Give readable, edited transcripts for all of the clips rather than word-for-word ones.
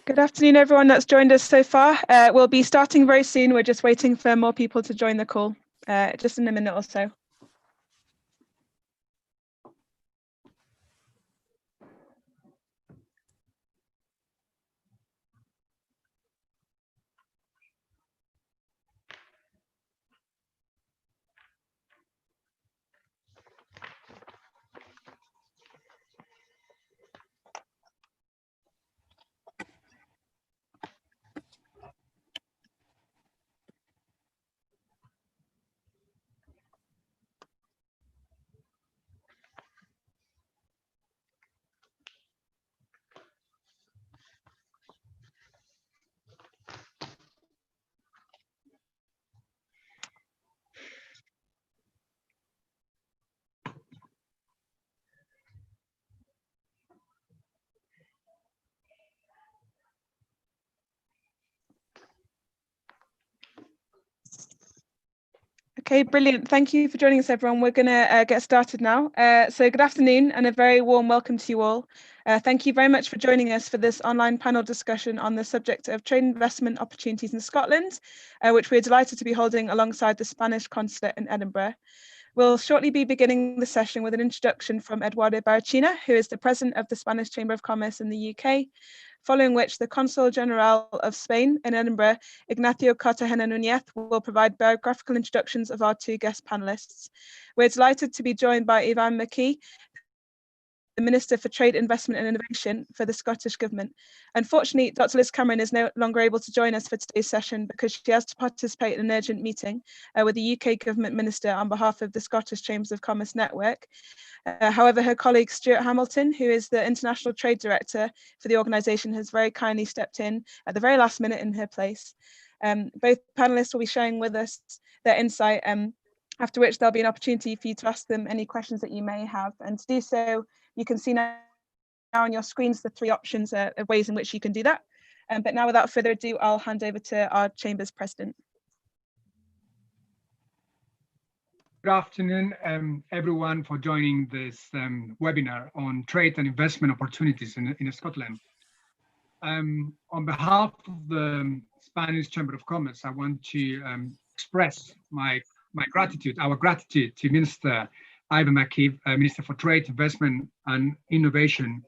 Good afternoon, everyone that's joined us so far. We'll be starting very soon. We're just waiting for more people to join the call, just in a minute or so. Okay, brilliant. Thank you for joining us, everyone. We're going to get started now. So good afternoon and a very warm welcome to you all. Thank you very much for joining us for this online panel discussion on the subject of trade investment opportunities in Scotland, which we're delighted to be holding alongside the Spanish Consulate in Edinburgh. We'll shortly be beginning the session with an introduction from Eduardo Barachina, who is the President of the Spanish Chamber of Commerce in the UK, following which the Consul General of Spain in Edinburgh, Ignacio Cartagena Núñez, will provide biographical introductions of our two guest panelists. We're delighted to be joined by Ivan Mckee, the Minister for Trade, Investment and Innovation for the Scottish Government. Unfortunately, Dr. Liz Cameron is no longer able to join us for today's session because she has to participate in an urgent meeting with the UK Government Minister on behalf of the Scottish Chambers of Commerce Network. However, her colleague Stuart Hamilton, who is the International Trade Director for the organisation, has very kindly stepped in at the very last minute in her place. Both panellists will be sharing with us their insight, after which there'll be an opportunity for you to ask them any questions that you may have. And to do so, you can see now on your screens the three options of ways in which you can do that. But now, without further ado, I'll hand over to our Chamber's President. Good afternoon, everyone, for joining this webinar on trade and investment opportunities in Scotland. On behalf of the Spanish Chamber of Commerce, I want to express our gratitude to Minister Ivan Mckee, Minister for Trade, Investment and Innovation,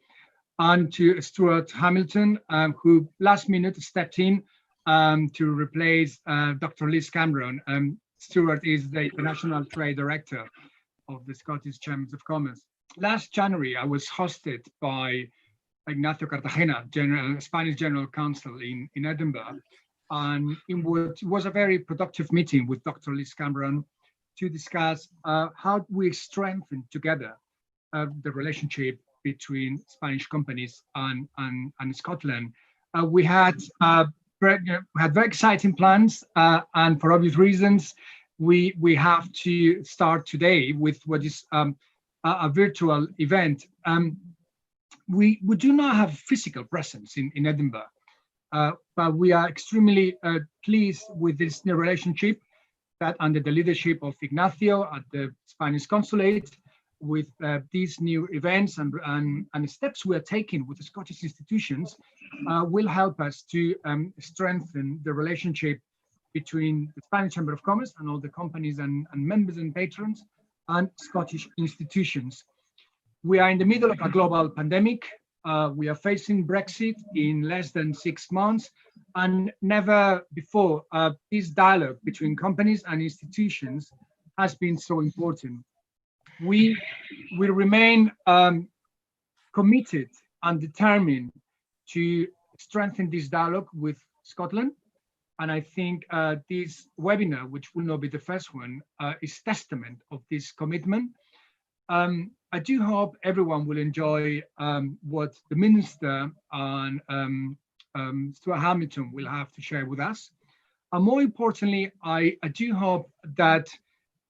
and to Stuart Hamilton, who last minute stepped in to replace Dr. Liz Cameron. Stuart is the International Trade Director of the Scottish Chambers of Commerce. Last January, I was hosted by Ignacio Cartagena, Spanish General Counsel in Edinburgh, and it was a very productive meeting with Dr. Liz Cameron to discuss how we strengthen together the relationship between Spanish companies and Scotland. We had very exciting plans, and for obvious reasons, we have to start today with what is a virtual event. We do not have physical presence in Edinburgh, but we are extremely pleased with this new relationship that under the leadership of Ignacio at the Spanish Consulate, with these new events and steps we are taking with the Scottish institutions, will help us to strengthen the relationship between the Spanish Chamber of Commerce and all the companies and members and patrons and Scottish institutions. We are in the middle of a global pandemic. We are facing Brexit in less than 6 months, and never before this dialogue between companies and institutions has been so important. We will remain committed and determined to strengthen this dialogue with Scotland. And I think this webinar, which will not be the first one, is testament of this commitment. I do hope everyone will enjoy what the Minister and Stuart Hamilton will have to share with us. And more importantly, I do hope that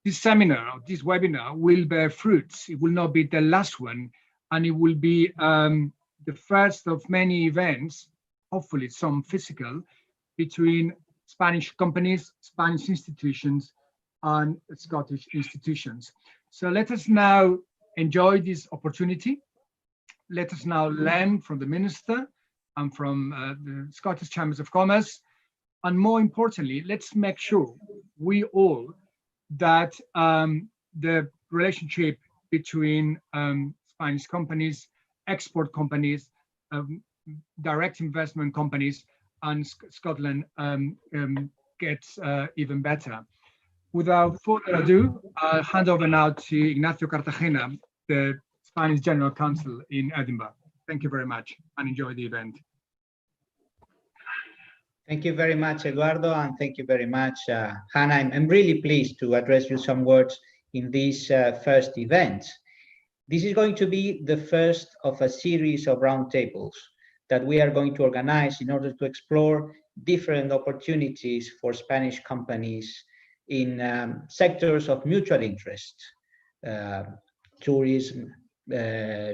this seminar, this webinar, will bear fruits. It will not be the last one, and it will be the first of many events, hopefully some physical, between Spanish companies, Spanish institutions, and Scottish institutions. So let us now enjoy this opportunity. Let us now learn from the Minister I'm from the Scottish Chambers of Commerce. And more importantly, let's make sure we all that the relationship between Spanish companies, export companies, direct investment companies, and Scotland gets even better. Without further ado, I'll hand over now to Ignacio Cartagena, the Spanish General Counsel in Edinburgh. Thank you very much and enjoy the event. Thank you very much, Eduardo, and thank you very much, Hannah. I'm really pleased to address you some words in this first event. This is going to be the first of a series of roundtables that we are going to organize in order to explore different opportunities for Spanish companies in sectors of mutual interest, tourism,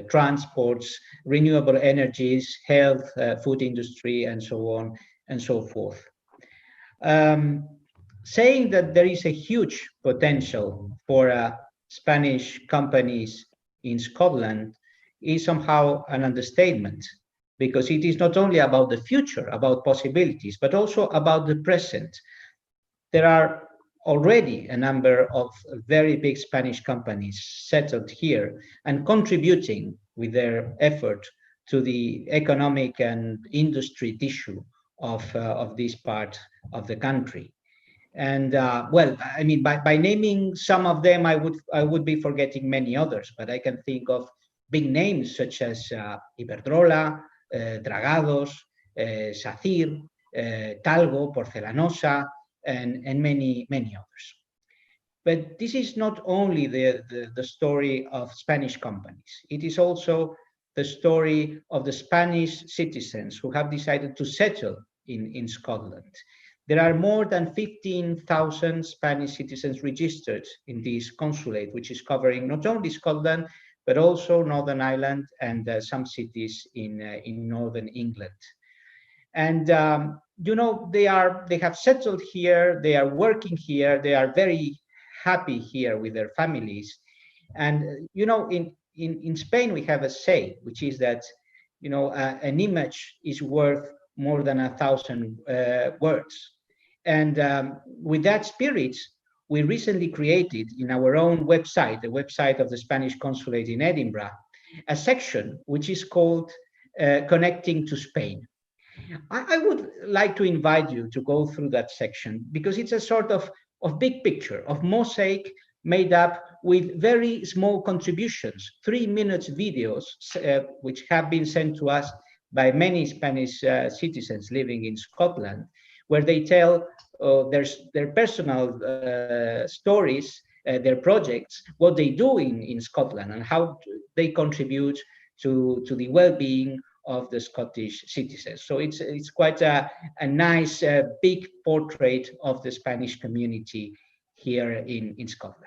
transports, renewable energies, health, food industry, and so on and so forth. Saying that there is a huge potential for Spanish companies in Scotland is somehow an understatement, because it is not only about the future, about possibilities, but also about the present. There are already a number of very big Spanish companies settled here and contributing with their effort to the economic and industry tissue of this part of the country. And well, I mean, by naming some of them, I would be forgetting many others, but I can think of big names such as Iberdrola, Dragados, Sacir, Talgo, Porcelanosa, and many others. But this is not only the story of Spanish companies. It is also the story of the Spanish citizens who have decided to settle in Scotland. There are more than 15,000 Spanish citizens registered in this consulate, which is covering not only Scotland, but also Northern Ireland and some cities in Northern England. And you know, they have settled here, they are working here, they are very happy here with their families. And you know, in Spain we have a say, which is that, you know, an image is worth more than 1,000 words. And with that spirit, we recently created in our own website, the website of the Spanish Consulate in Edinburgh, a section which is called Connecting to Spain. I would like to invite you to go through that section, because it's a sort of big picture, of mosaic made up with very small contributions, 3-minute videos, which have been sent to us by many Spanish citizens living in Scotland, where they tell their personal stories, their projects, what they do in Scotland, and how they contribute to the well-being of the Scottish citizens. So it's quite a nice big portrait of the Spanish community here in Scotland.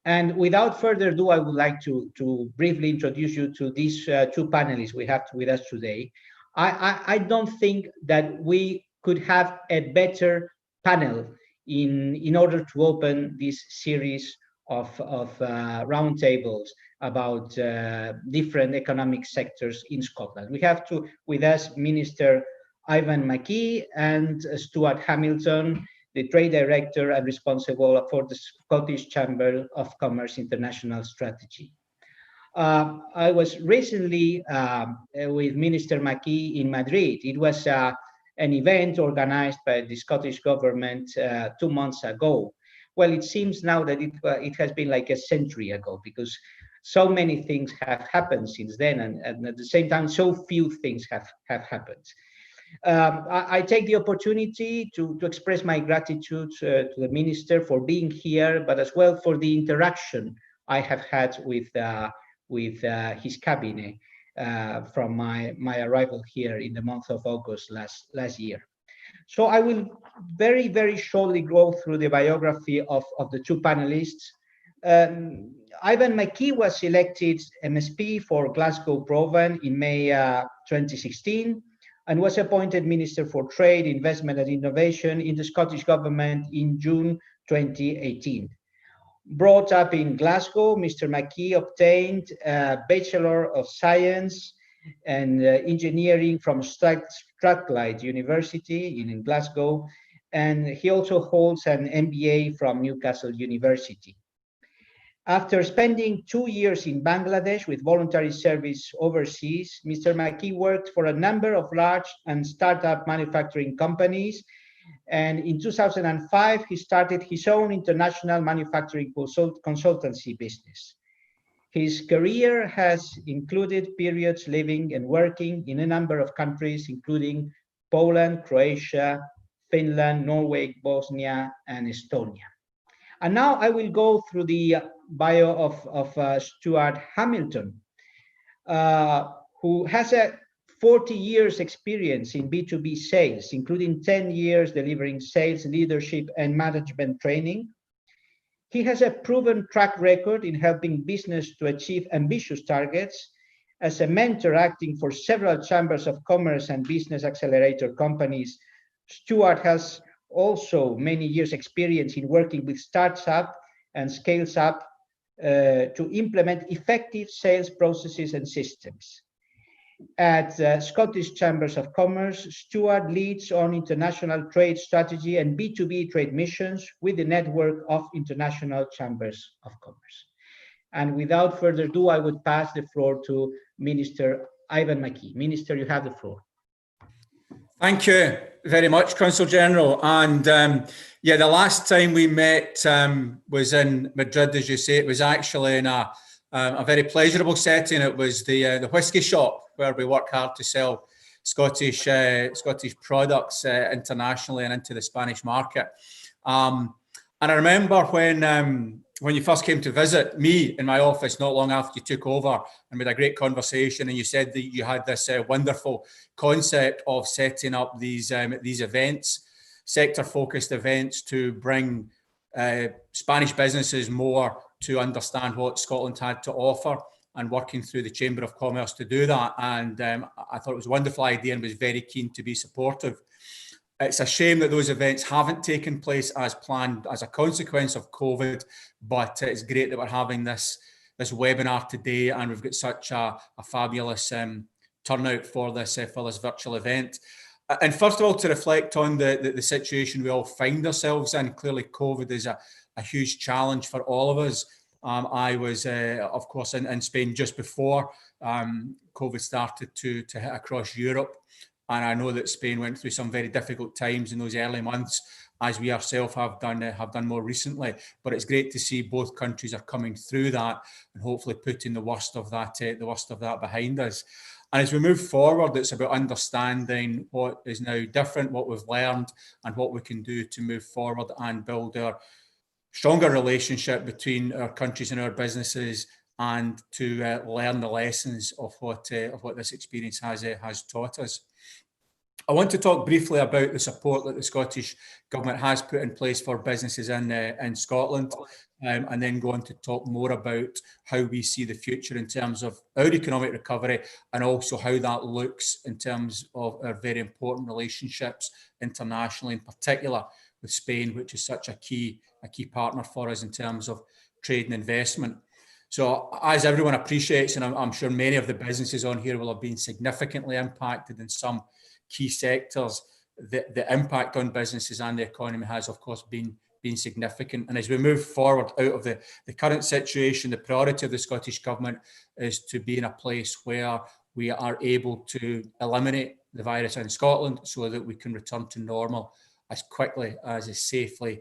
And without further ado, I would like to briefly introduce you to these two panelists we have with us today. I don't think that we could have a better panel in order to open this series of roundtables about different economic sectors in Scotland. We have with us Minister Ivan Mckee and Stuart Hamilton, the Trade Director and responsible for the Scottish Chamber of Commerce International Strategy. I was recently with Minister Mckee in Madrid. It was an event organized by the Scottish government 2 months ago. Well, it seems now that it has been like a century ago, because so many things have happened since then, and at the same time, so few things have happened. I take the opportunity to express my gratitude to the Minister for being here, but as well for the interaction I have had with his cabinet from my arrival here in the month of August last year. So I will very, very shortly go through the biography of the two panelists. Ivan Mckee was elected MSP for Glasgow Provan in May 2016 and was appointed Minister for Trade, Investment and Innovation in the Scottish Government in June 2018. Brought up in Glasgow, Mr. Mckee obtained a Bachelor of Science and engineering from Strathclyde University in Glasgow, and he also holds an MBA from Newcastle University. After spending 2 years in Bangladesh with voluntary service overseas, Mr. Mckee worked for a number of large and startup manufacturing companies. And in 2005, he started his own international manufacturing consultancy business. His career has included periods living and working in a number of countries, including Poland, Croatia, Finland, Norway, Bosnia, and Estonia. And now I will go through the bio of Stuart Hamilton, who has a 40 years experience in B2B sales, including 10 years delivering sales, leadership, and management training. He has a proven track record in helping business to achieve ambitious targets. As a mentor acting for several chambers of commerce and business accelerator companies, Stuart has also many years experience in working with starts up and scales up to implement effective sales processes and systems. At Scottish Chambers of Commerce, Stuart leads on international trade strategy and B2B trade missions with the network of international chambers of commerce. And without further ado, I would pass the floor to Minister Ivan Mckee. Minister, you have the floor. Thank you very much, Consul General. And yeah, the last time we met was in Madrid, as you say. It was actually in a very pleasurable setting. It was the whisky shop where we work hard to sell Scottish products internationally and into the Spanish market. And I remember when you first came to visit me in my office not long after you took over, and we had a great conversation, and you said that you had this wonderful concept of setting up these events, sector-focused events, to bring Spanish businesses more to understand what Scotland had to offer, and working through the Chamber of Commerce to do that. And I thought it was a wonderful idea and was very keen to be supportive. It's a shame that those events haven't taken place as planned as a consequence of COVID, but it's great that we're having this webinar today, and we've got such a fabulous turnout for this virtual event. And first of all, to reflect on the situation we all find ourselves in. Clearly, COVID is a huge challenge for all of us. I was, of course, in Spain just before COVID started to hit across Europe. And I know that Spain went through some very difficult times in those early months, as we ourselves have done more recently. But it's great to see both countries are coming through that and hopefully putting the worst of that behind us. And as we move forward, it's about understanding what is now different, what we've learned, and what we can do to move forward and build our stronger relationship between our countries and our businesses, and to learn the lessons of what this experience has taught us. I want to talk briefly about the support that the Scottish Government has put in place for businesses in Scotland, and then go on to talk more about how we see the future in terms of our economic recovery, and also how that looks in terms of our very important relationships internationally, in particular with Spain, which is such a key partner for us in terms of trade and investment. So as everyone appreciates, and I'm sure many of the businesses on here will have been significantly impacted in some key sectors, the impact on businesses and the economy has, of course, been significant. And as we move forward out of the current situation, the priority of the Scottish Government is to be in a place where we are able to eliminate the virus in Scotland so that we can return to normal as quickly as is safely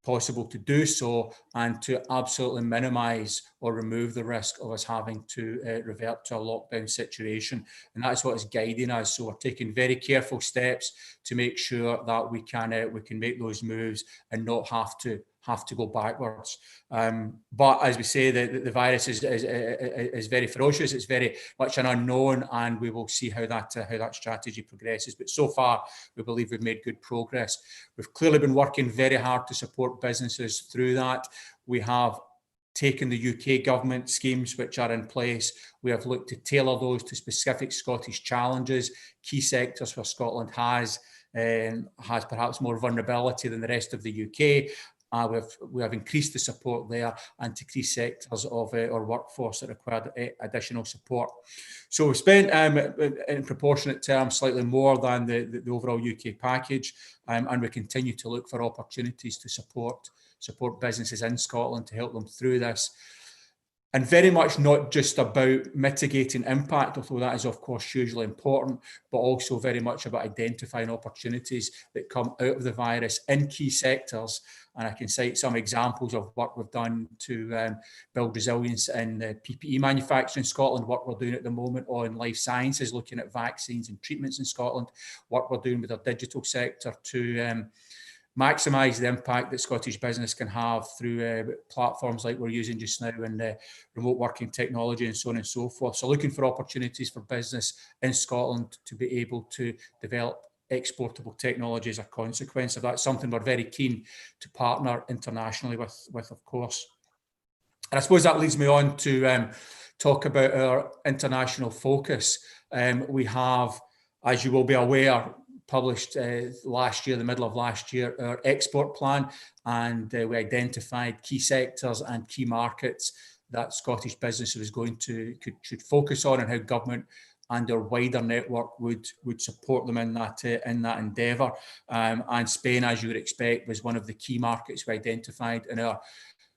possible to do so, and to absolutely minimise or remove the risk of us having to revert to a lockdown situation. And that's what is guiding us. So we're taking very careful steps to make sure that we can make those moves and not have to go backwards. But as we say, the virus is very ferocious. It's very much an unknown, and we will see how that strategy progresses. But so far, we believe we've made good progress. We've clearly been working very hard to support businesses through that. We have taken the UK government schemes which are in place. We have looked to tailor those to specific Scottish challenges, key sectors where Scotland has perhaps more vulnerability than the rest of the UK. we have increased the support there, and to key sectors of our workforce that required additional support. So we've spent, in proportionate terms, slightly more than the overall UK package, and we continue to look for opportunities to support businesses in Scotland to help them through this. And very much not just about mitigating impact, although that is of course hugely important, but also very much about identifying opportunities that come out of the virus in key sectors. And I can cite some examples of work we've done to build resilience in PPE manufacturing in Scotland, work we're doing at the moment on life sciences, looking at vaccines and treatments in Scotland, work we're doing with our digital sector to maximise the impact that Scottish business can have through platforms like we're using just now in remote working technology and so on and so forth. So looking for opportunities for business in Scotland to be able to develop exportable technology as a consequence of that. Something we're very keen to partner internationally with of course. And I suppose that leads me on to talk about our international focus. We have, as you will be aware, published last year, the middle of last year, our export plan, and we identified key sectors and key markets that Scottish business was should focus on, and how government and our wider network would support them in that endeavour. And Spain, as you would expect, was one of the key markets we identified in our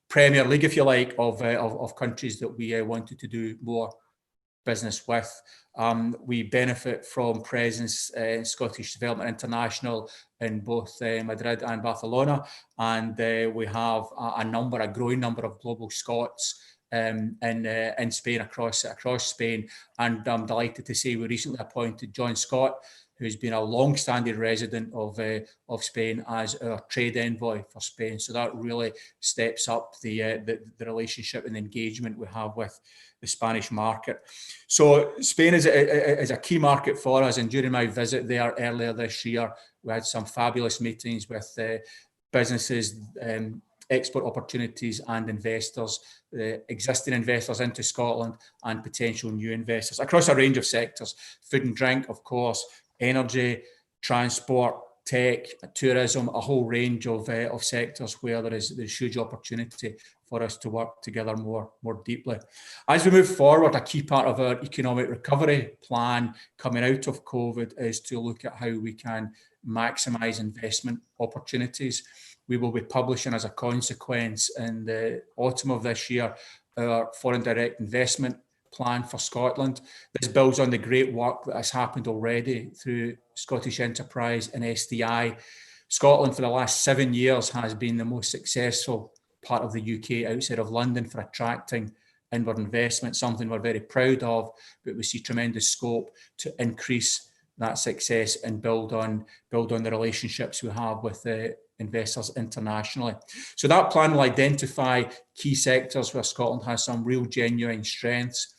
Premier League, if you like, of countries that we wanted to do more business with. We benefit from presence in Scottish Development International in both Madrid and Barcelona, and we have a growing number of global Scots in Spain, across Spain. And I'm delighted to say we recently appointed John Scott, who's been a long-standing resident of Spain, as our trade envoy for Spain. So that really steps up the relationship and engagement we have with the Spanish market. So Spain is a key market for us, and during my visit there earlier this year, we had some fabulous meetings with businesses, export opportunities and investors, existing investors into Scotland and potential new investors across a range of sectors: food and drink, of course, energy, transport, tech, tourism, a whole range of sectors where there's huge opportunity for us to work together more deeply. As we move forward, a key part of our economic recovery plan coming out of COVID is to look at how we can maximise investment opportunities. We will be publishing, as a consequence, in the autumn of this year, our foreign direct investment plan for Scotland. This builds on the great work that has happened already through Scottish Enterprise and SDI. Scotland, for the last 7 years, has been the most successful part of the UK outside of London for attracting inward investment, something we're very proud of, but we see tremendous scope to increase that success and build on the relationships we have with investors internationally. So that plan will identify key sectors where Scotland has some real genuine strengths,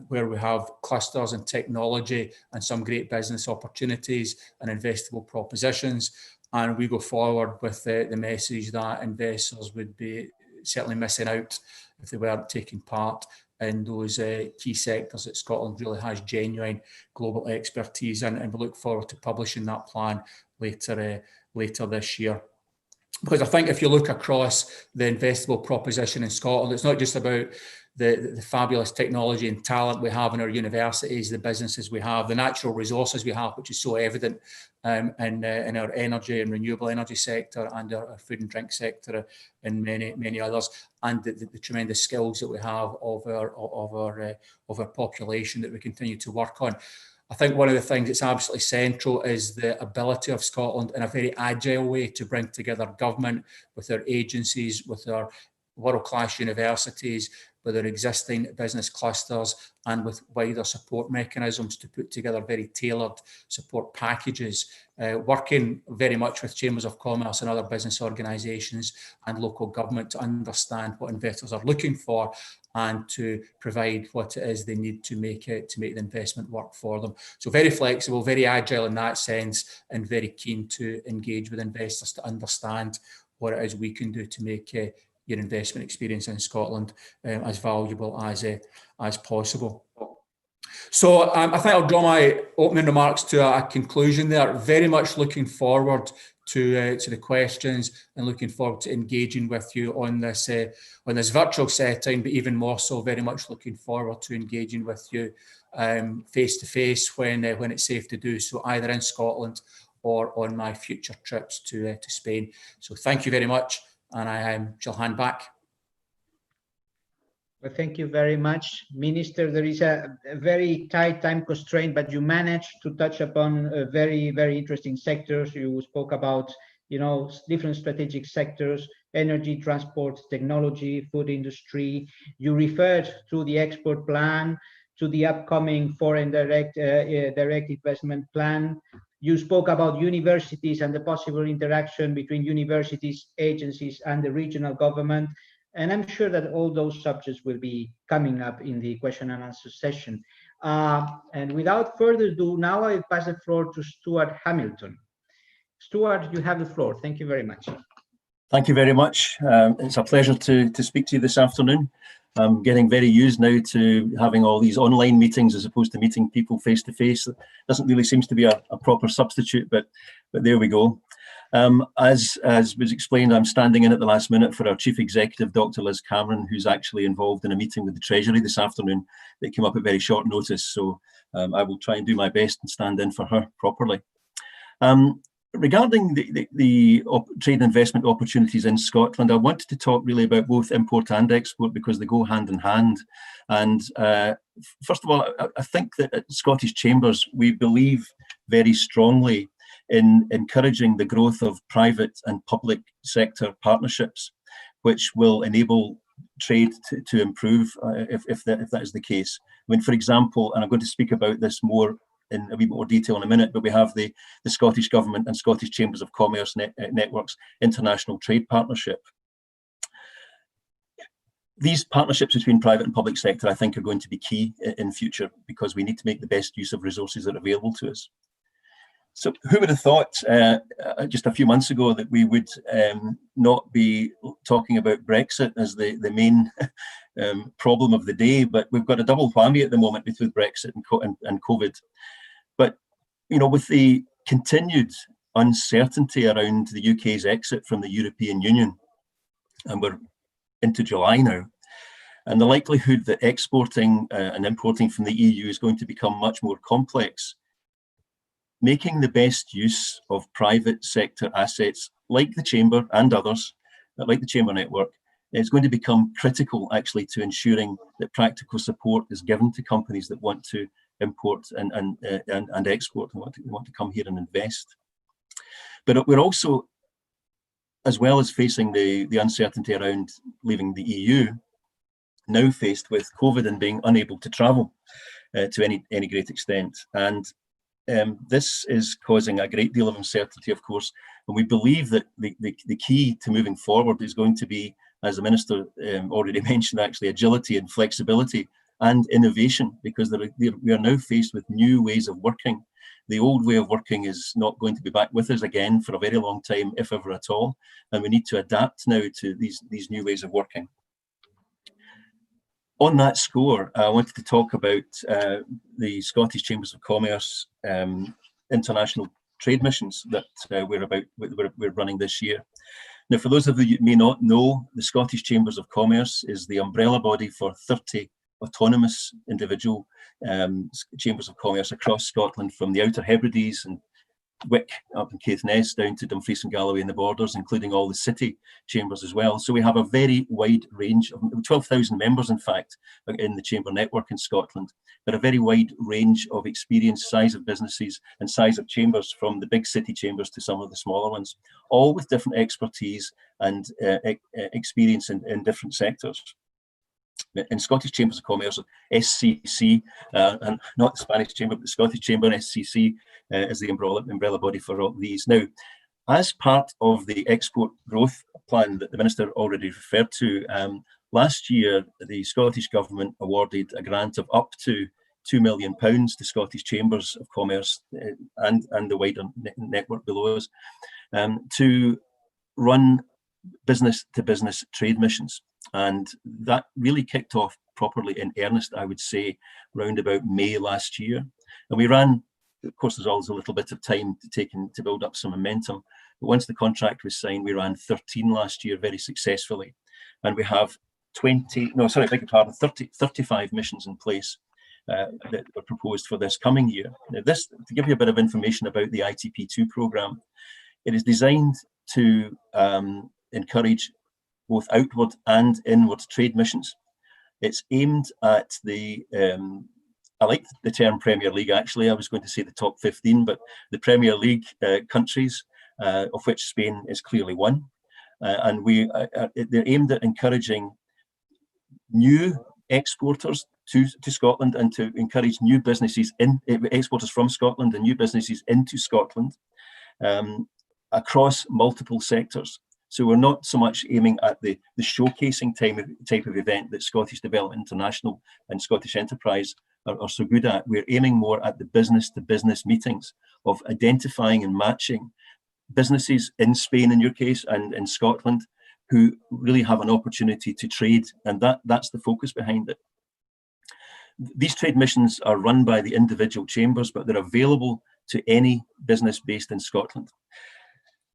where we have clusters in technology and some great business opportunities and investable propositions. And we go forward with the message that investors would be certainly missing out if they weren't taking part in those key sectors that Scotland really has genuine global expertise in. And we look forward to publishing that plan later this year. Because I think if you look across the investable proposition in Scotland, it's not just about the fabulous technology and talent we have in our universities, the businesses we have, the natural resources we have, which is so evident in our energy and renewable energy sector and our food and drink sector and many others, and the tremendous skills that we have of our population that we continue to work on. I think one of the things that's absolutely central is the ability of Scotland in a very agile way to bring together government with our agencies, with our world-class universities, with our existing business clusters, and with wider support mechanisms to put together very tailored support packages, working very much with chambers of commerce and other business organisations and local government to understand what investors are looking for and to provide what it is they need to make the investment work for them. So very flexible, very agile in that sense, and very keen to engage with investors to understand what it is we can do to make your investment experience in Scotland as valuable as possible. So I think I'll draw my opening remarks to a conclusion there. Very much looking forward to the questions, and looking forward to engaging with you on this virtual setting, but even more so, very much looking forward to engaging with you face to face when it's safe to do so, either in Scotland or on my future trips to Spain. So thank you very much, and I shall hand back. Well, thank you very much, Minister. There is a very tight time constraint, but you managed to touch upon very, very interesting sectors. You spoke about, different strategic sectors: energy, transport, technology, food industry. You referred to the export plan, to the upcoming foreign direct investment plan. You spoke about universities and the possible interaction between universities, agencies, and the regional government. And I'm sure that all those subjects will be coming up in the question and answer session. And without further ado, now I pass the floor to Stuart Hamilton. Stuart, you have the floor. Thank you very much. Thank you very much. It's a pleasure to speak to you this afternoon. I'm getting very used now to having all these online meetings as opposed to meeting people face to face. It doesn't really seem to be a proper substitute, but there we go. As was explained, I'm standing in at the last minute for our Chief Executive, Dr. Liz Cameron, who's actually involved in a meeting with the Treasury this afternoon that came up at very short notice. So I will try and do my best and stand in for her properly. Regarding the trade and investment opportunities in Scotland, I wanted to talk really about both import and export because they go hand in hand. And first of all, I think that at Scottish Chambers, we believe very strongly in encouraging the growth of private and public sector partnerships, which will enable trade to improve if that is the case. I mean, for example, and I'm going to speak about this more in a wee bit more detail in a minute, but we have the Scottish Government and Scottish Chambers of Commerce Network's International Trade Partnership. These partnerships between private and public sector, I think, are going to be key in future because we need to make the best use of resources that are available to us. So who would have thought just a few months ago that we would not be talking about Brexit as the main problem of the day, but we've got a double whammy at the moment with Brexit and COVID. But, with the continued uncertainty around the UK's exit from the European Union, and we're into July now, and the likelihood that exporting and importing from the EU is going to become much more complex, making the best use of private sector assets like the Chamber and others, like the Chamber Network, is going to become critical actually to ensuring that practical support is given to companies that want to import and export and want to come here and invest. But we're also, as well as facing the uncertainty around leaving the EU, now faced with COVID and being unable to travel to any great extent. And this is causing a great deal of uncertainty, of course, and we believe that the key to moving forward is going to be, as the Minister already mentioned, actually agility and flexibility and innovation, because we are now faced with new ways of working. The old way of working is not going to be back with us again for a very long time, if ever at all, and we need to adapt now to these new ways of working. On that score, I wanted to talk about the Scottish Chambers of Commerce international trade missions that we're running this year. Now, for those of you who may not know, the Scottish Chambers of Commerce is the umbrella body for 30 autonomous individual chambers of commerce across Scotland, from the Outer Hebrides and Wick up in Caithness down to Dumfries and Galloway in the borders, including all the city chambers as well. So we have a very wide range of 12,000 members, in fact, in the chamber network in Scotland, but a very wide range of experience, size of businesses and size of chambers, from the big city chambers to some of the smaller ones, all with different expertise and experience in different sectors. In Scottish Chambers of Commerce, SCC, and not the Spanish Chamber, but the Scottish Chamber, SCC, is the umbrella body for all these. Now, as part of the export growth plan that the Minister already referred to, last year the Scottish Government awarded a grant of up to £2 million to Scottish Chambers of Commerce and the wider network below us to run business-to-business trade missions. And that really kicked off properly in earnest, I would say, round about May last year. And we ran, of course, there's always a little bit of time to build up some momentum, But once the contract was signed, we ran 13 last year very successfully. And we have 35 missions in place that were proposed for this coming year. Now, this, to give you a bit of information about the ITP2 programme, it is designed to encourage both outward and inward trade missions. It's aimed at the, I like the term Premier League, actually. I was going to say the top 15, but the Premier League countries, of which Spain is clearly one. And they're aimed at encouraging new exporters to Scotland and to encourage new businesses, exporters from Scotland and new businesses into Scotland across multiple sectors. So we're not so much aiming at the showcasing type of event that Scottish Development International and Scottish Enterprise are so good at. We're aiming more at the business-to-business meetings of identifying and matching businesses in Spain, in your case, and in Scotland, who really have an opportunity to trade, and that's the focus behind it. These trade missions are run by the individual chambers, but they're available to any business based in Scotland.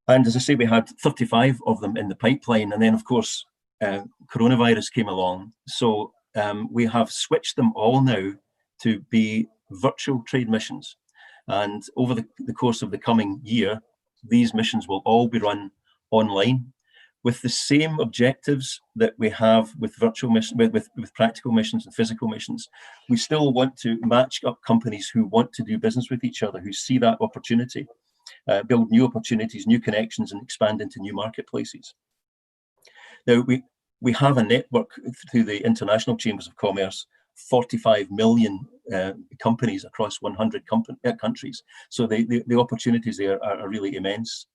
And as I say, we had 35 of them in the pipeline, and then of course, coronavirus came along. So we have switched them all now to be virtual trade missions. And over the course of the coming year, these missions will all be run online with the same objectives that we have with virtual missions, with practical missions and physical missions. We still want to match up companies who want to do business with each other, who see that opportunity, build new opportunities, new connections, and expand into new marketplaces. Now, we have a network through the International Chambers of Commerce, 45 million companies across 100 countries. So the opportunities there are really immense.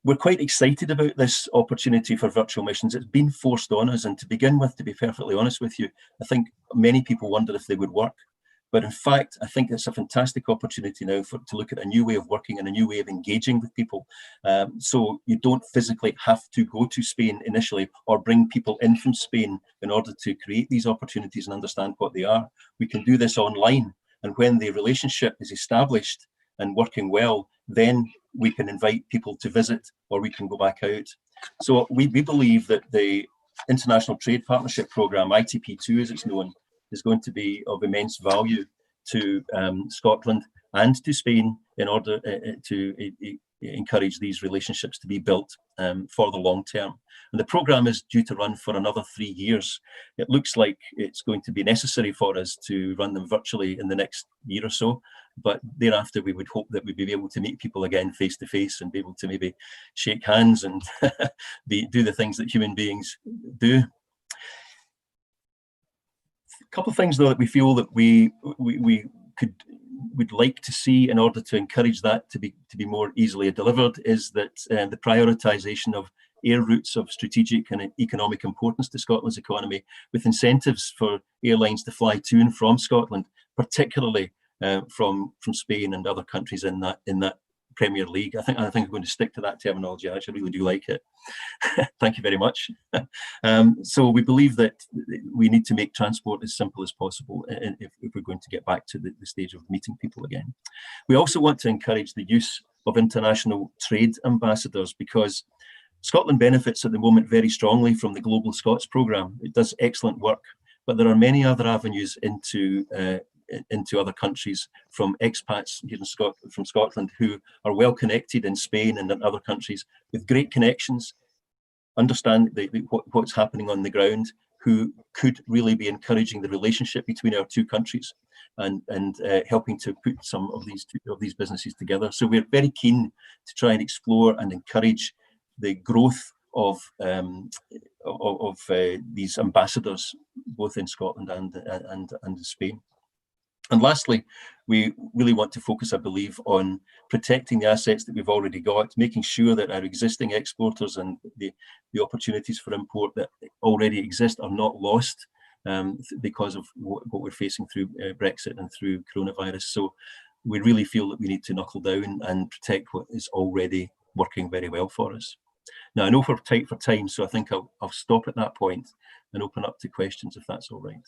We're quite excited about this opportunity for virtual missions. It's been forced on us, and to begin with, to be perfectly honest with you, I think many people wondered if they would work. But in fact, I think it's a fantastic opportunity now to look at a new way of working and a new way of engaging with people. So you don't physically have to go to Spain initially or bring people in from Spain in order to create these opportunities and understand what they are. We can do this online. And when the relationship is established and working well, then we can invite people to visit, or we can go back out. So we believe that the International Trade Partnership Programme, ITP2 as it's known, is going to be of immense value to Scotland and to Spain in order to encourage these relationships to be built for the long term. And the programme is due to run for another 3 years. It looks like it's going to be necessary for us to run them virtually in the next year or so, but thereafter we would hope that we'd be able to meet people again face to face and be able to maybe shake hands and do the things that human beings do. A couple of things though that we feel that we would like to see in order to encourage that to be more easily delivered is that the prioritisation of air routes of strategic and economic importance to Scotland's economy, with incentives for airlines to fly to and from Scotland, particularly from Spain and other countries in that Premier League. I think I'm going to stick to that terminology. I actually really do like it. Thank you very much. So we believe that we need to make transport as simple as possible if we're going to get back to the stage of meeting people again. We also want to encourage the use of international trade ambassadors, because Scotland benefits at the moment very strongly from the Global Scots programme. It does excellent work, but there are many other avenues into other countries from expats here from Scotland who are well connected in Spain and in other countries with great connections, understand what's happening on the ground, who could really be encouraging the relationship between our two countries and helping to put some of these businesses together. So we're very keen to try and explore and encourage the growth of these ambassadors, both in Scotland and in Spain. And lastly, we really want to focus, I believe, on protecting the assets that we've already got, making sure that our existing exporters and the opportunities for import that already exist are not lost because of what we're facing through Brexit and through coronavirus. So we really feel that we need to knuckle down and protect what is already working very well for us. Now, I know we're tight for time, so I think I'll stop at that point and open up to questions, if that's all right.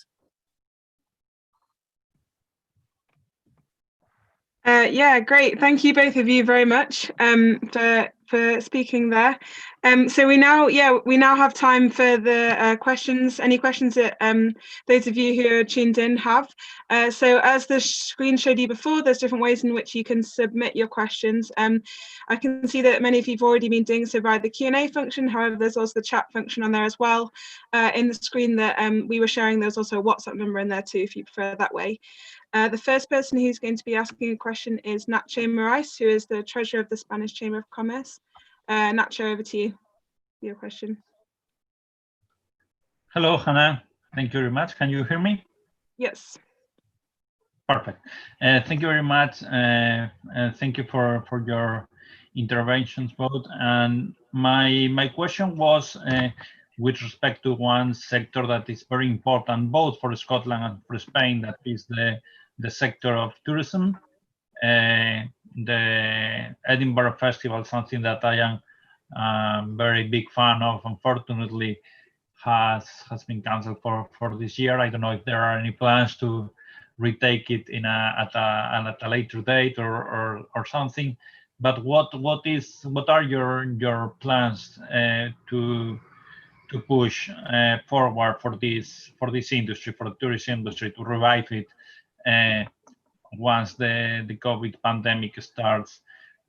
Yeah, great. Thank you both of you very much for for speaking there. So we now have time for the questions. Any questions that those of you who are tuned in have. So as the screen showed you before, there's different ways in which you can submit your questions. I can see that many of you've already been doing so via the Q&A function. However, there's also the chat function on there as well. In the screen that we were sharing, there's also a WhatsApp number in there too, if you prefer that way. The first person who's going to be asking a question is Nacho Morais, who is the Treasurer of the Spanish Chamber of Commerce. Nacho, over to you for your question. Hello, Hannah. Thank you very much. Can you hear me? Yes. Perfect. Thank you very much. Thank you for your interventions both. And my question was with respect to one sector that is very important both for Scotland and for Spain, that is the sector of tourism. The Edinburgh Festival, something that I am a very big fan of, unfortunately has been cancelled for this year. I don't know if there are any plans to retake it at a later date or something. But what are your plans to push forward for this industry, for the tourism industry, to revive it once the COVID pandemic starts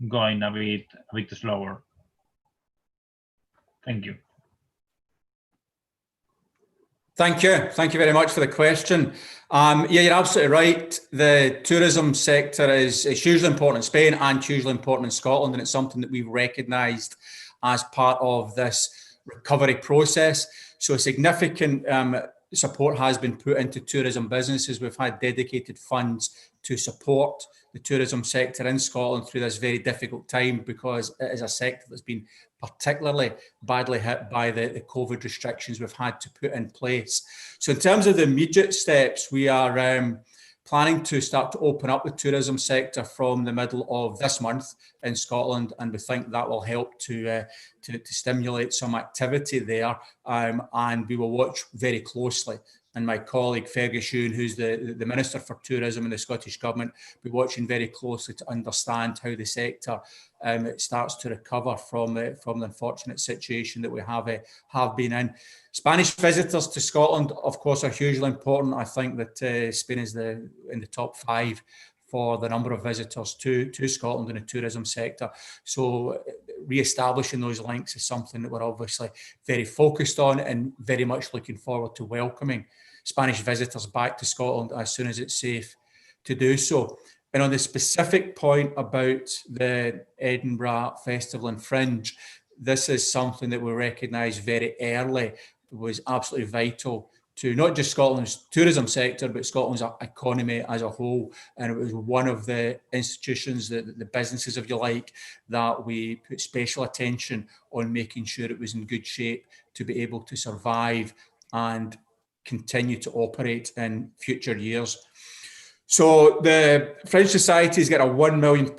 going a bit slower? Thank you. Thank you very much for the question. Yeah, you're absolutely right. The tourism sector is hugely important in Spain and hugely important in Scotland, and it's something that we've recognised as part of this recovery process. So significant support has been put into tourism businesses. We've had dedicated funds to support the tourism sector in Scotland through this very difficult time, because it is a sector that's been particularly badly hit by the COVID restrictions we've had to put in place. So in terms of the immediate steps, we are planning to start to open up the tourism sector from the middle of this month in Scotland, and we think that will help to stimulate some activity there, and we will watch very closely. And my colleague Fergus Ewan, who's the Minister for Tourism in the Scottish Government, will be watching very closely to understand how the sector starts to recover from the unfortunate situation that we have been in. Spanish visitors to Scotland, of course, are hugely important. I think that Spain is in the top 5 for the number of visitors to Scotland in the tourism sector. So re-establishing those links is something that we're obviously very focused on, and very much looking forward to welcoming Spanish visitors back to Scotland as soon as it's safe to do so. And on the specific point about the Edinburgh Festival and Fringe, this is something that we recognised very early was absolutely vital to not just Scotland's tourism sector, but Scotland's economy as a whole. And it was one of the institutions, the businesses, if you like, that we put special attention on making sure it was in good shape to be able to survive and continue to operate in future years. So the Fringe Society has got a £1 million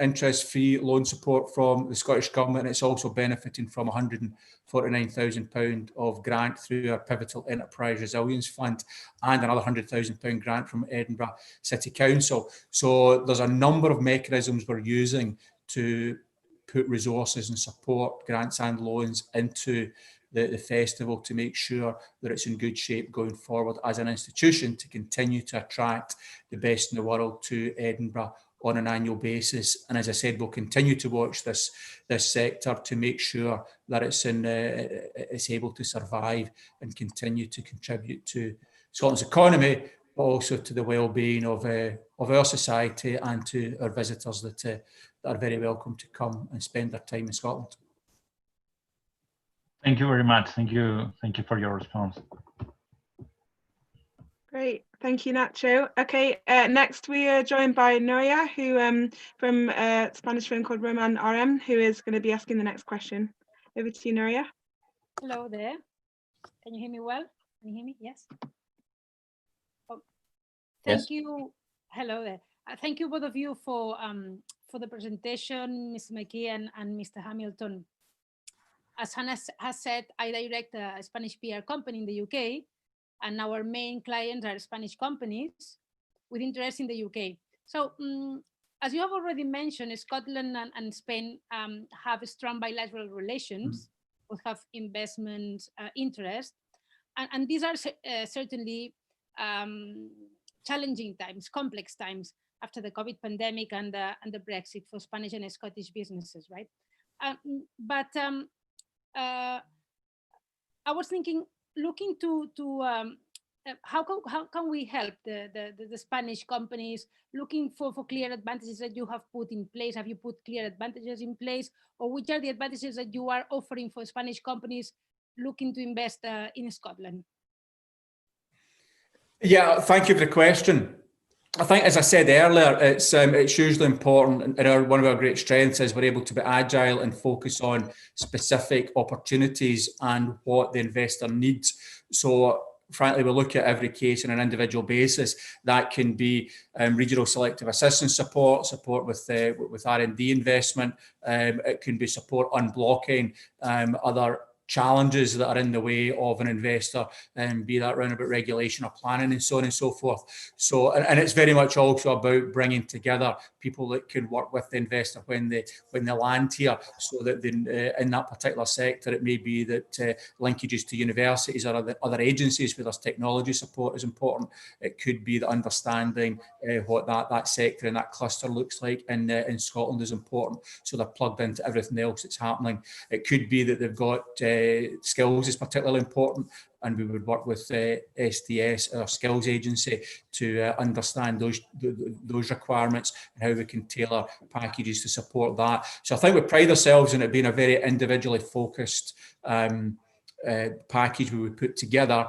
interest-free loan support from the Scottish Government. It's also benefiting from £149,000 of grant through our Pivotal Enterprise Resilience Fund, and another £100,000 grant from Edinburgh City Council. So there's a number of mechanisms we're using to put resources and support, grants and loans into the festival to make sure that it's in good shape going forward as an institution to continue to attract the best in the world to Edinburgh on an annual basis. And as I said, we'll continue to watch this sector to make sure that it's able to survive and continue to contribute to Scotland's economy, but also to the well-being of our society and to our visitors that are very welcome to come and spend their time in Scotland. Thank you very much. Thank you for your response. Great, thank you, Nacho. Okay, next we are joined by Nuria, who from a Spanish firm called Roman RM, who is going to be asking the next question. Over to you, Nuria. Hello there. Can you hear me well? Can you hear me? Yes. Oh, thank you. Hello there. Thank you both of you for the presentation, Mr. Mckee and Mr. Hamilton. As Hannah has said, I direct a Spanish PR company in the UK, and our main clients are Spanish companies with interest in the UK. So as you have already mentioned, Scotland and Spain have strong bilateral relations, both have investment interest, and these are certainly challenging times, complex times after the COVID pandemic and the Brexit for Spanish and Scottish businesses, right? But I was thinking, looking to how can we help the Spanish companies, looking for clear advantages that you have put in place? Have you put clear advantages in place, or which are the advantages that you are offering for Spanish companies looking to invest in Scotland? Yeah, thank you for the question. I think, as I said earlier, it's hugely important, and one of our great strengths is we're able to be agile and focus on specific opportunities and what the investor needs. So, frankly, we look at every case on an individual basis. That can be regional selective assistance support with R&D investment. It can be support unblocking other challenges that are in the way of an investor, be that around about regulation or planning and so on and so forth. So, and it's very much also about bringing together people that can work with the investor when they land here, so that in that particular sector, it may be that linkages to universities or other agencies where there's technology support is important. It could be the understanding what that sector and that cluster looks like in Scotland is important, so they're plugged into everything else that's happening. It could be that they've got skills is particularly important, and we would work with SDS, our skills agency, to understand those requirements and how we can tailor packages to support that. So I think we pride ourselves in it being a very individually focused package we would put together,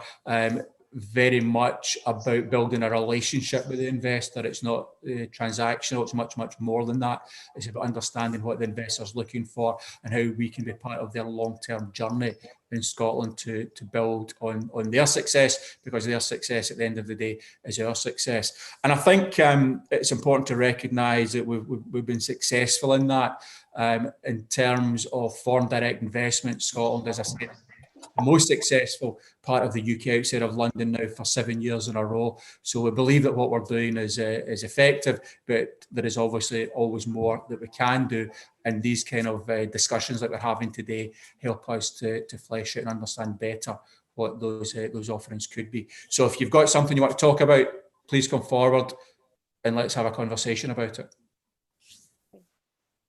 very much about building a relationship with the investor. It's not transactional, it's much, much more than that. It's about understanding what the investor's looking for and how we can be part of their long-term journey in Scotland to build on their success, because their success at the end of the day is our success. And I think it's important to recognise that we've been successful in that. In terms of foreign direct investment, Scotland, as I said, the most successful part of the UK outside of London now for 7 years in a row. So we believe that what we're doing is effective, but there is obviously always more that we can do. And these kind of discussions that we're having today help us to flesh out and understand better what those offerings could be. So if you've got something you want to talk about, please come forward and let's have a conversation about it.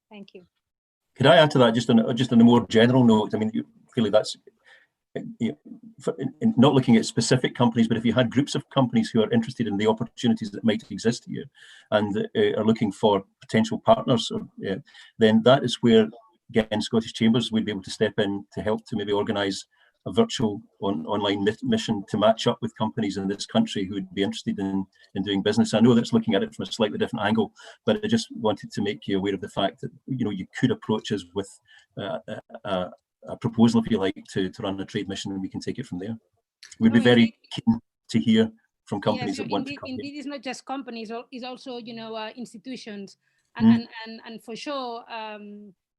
Thank you. Could I add to that just on a more general note? I mean, clearly that's, not looking at specific companies, but if you had groups of companies who are interested in the opportunities that might exist here and are looking for potential partners, then that is where, again, Scottish Chambers would be able to step in to help to maybe organise a virtual online mission to match up with companies in this country who would be interested in doing business. I know that's looking at it from a slightly different angle, but I just wanted to make you aware of the fact that, you know, you could approach us with a proposal, if you like, to run a trade mission, and we can take it from there. We'd be very keen to hear from companies that want to come indeed, here. it's not just companies, it's also, you know, institutions, and for sure,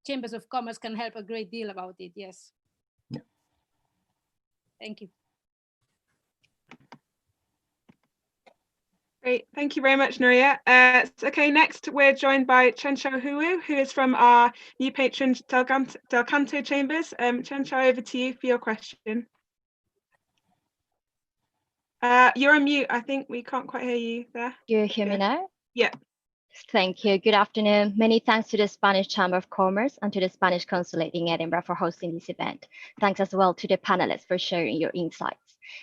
chambers of commerce can help a great deal about it. Yes. Yeah. Thank you. Great, thank you very much, Nuria. Okay, next we're joined by Chenshao Huwu, who is from our new patron Del Canto Chambers. Chenshao, over to you for your question. You're on mute. I think we can't quite hear you there. You hear me now? Yeah. Thank you. Good afternoon. Many thanks to the Spanish Chamber of Commerce and to the Spanish Consulate in Edinburgh for hosting this event. Thanks as well to the panelists for sharing your insights.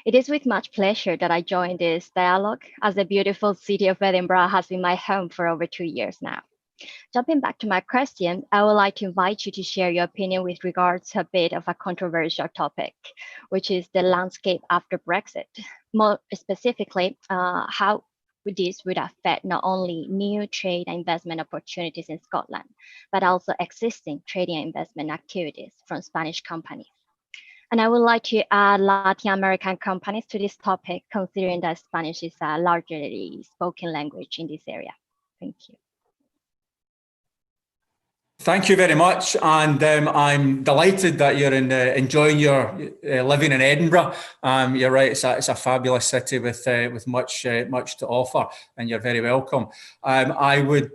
It is with much pleasure that I join this dialogue, as the beautiful city of Edinburgh has been my home for over 2 years now. Jumping back to my question, I would like to invite you to share your opinion with regards to a bit of a controversial topic, which is the landscape after Brexit. More specifically, how this would affect not only new trade and investment opportunities in Scotland, but also existing trading and investment activities from Spanish companies. And I would like to add Latin American companies to this topic, considering that Spanish is a largely spoken language in this area. Thank you. Thank you very much, and I'm delighted that you're enjoying your living in Edinburgh. You're right; it's a fabulous city with much to offer, and you're very welcome. I would